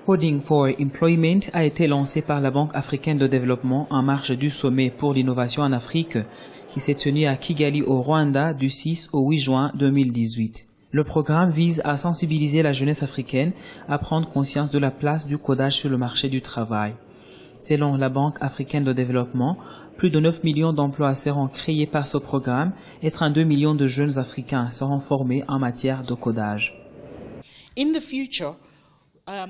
Coding for Employment a été lancé par la Banque africaine de développement en marge du sommet pour l'innovation en Afrique qui s'est tenu à Kigali au Rwanda du 6 au 8 juin 2018. Le programme vise à sensibiliser la jeunesse africaine à prendre conscience de la place du codage sur le marché du travail. Selon la Banque africaine de développement, plus de 9 millions d'emplois seront créés par ce programme et 32 millions de jeunes Africains seront formés en matière de codage.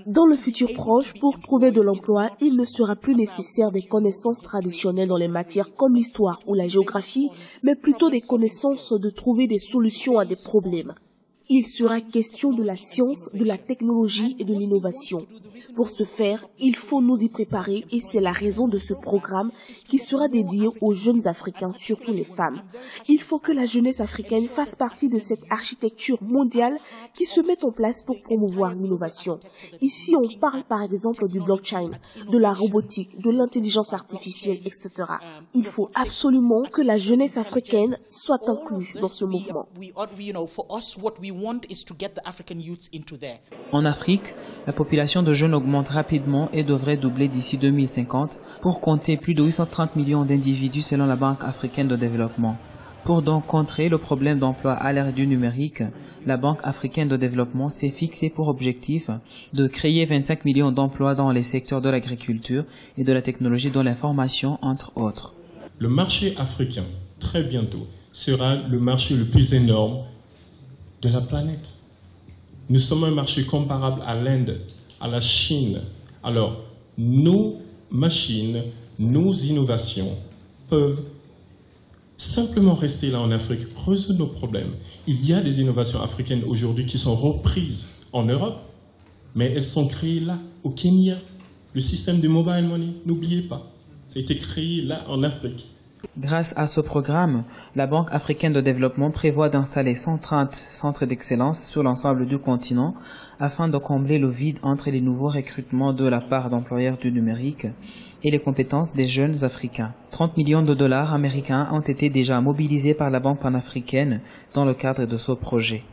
Dans le futur proche, pour trouver de l'emploi, il ne sera plus nécessaire des connaissances traditionnelles dans les matières comme l'histoire ou la géographie, mais plutôt des connaissances de trouver des solutions à des problèmes. Il sera question de la science, de la technologie et de l'innovation. Pour ce faire, il faut nous y préparer et c'est la raison de ce programme qui sera dédié aux jeunes Africains, surtout les femmes. Il faut que la jeunesse africaine fasse partie de cette architecture mondiale qui se met en place pour promouvoir l'innovation. Ici, on parle par exemple du blockchain, de la robotique, de l'intelligence artificielle, etc. Il faut absolument que la jeunesse africaine soit inclue dans ce mouvement. En Afrique, la population de jeunes augmente rapidement et devrait doubler d'ici 2050 pour compter plus de 830 millions d'individus selon la Banque africaine de développement. Pour donc contrer le problème d'emploi à l'ère du numérique, la Banque africaine de développement s'est fixée pour objectif de créer 25 millions d'emplois dans les secteurs de l'agriculture et de la technologie de l'information, entre autres. Le marché africain, très bientôt, sera le marché le plus énorme de la planète. Nous sommes un marché comparable à l'Inde, à la Chine. Alors, nos machines, nos innovations peuvent simplement rester là en Afrique, résoudre nos problèmes. Il y a des innovations africaines aujourd'hui qui sont reprises en Europe, mais elles sont créées là, au Kenya. Le système du mobile money, n'oubliez pas, ça a été créé là en Afrique. Grâce à ce programme, la Banque africaine de développement prévoit d'installer 130 centres d'excellence sur l'ensemble du continent afin de combler le vide entre les nouveaux recrutements de la part d'employeurs du numérique et les compétences des jeunes Africains. 30 millions de dollars américains ont été déjà mobilisés par la Banque panafricaine dans le cadre de ce projet.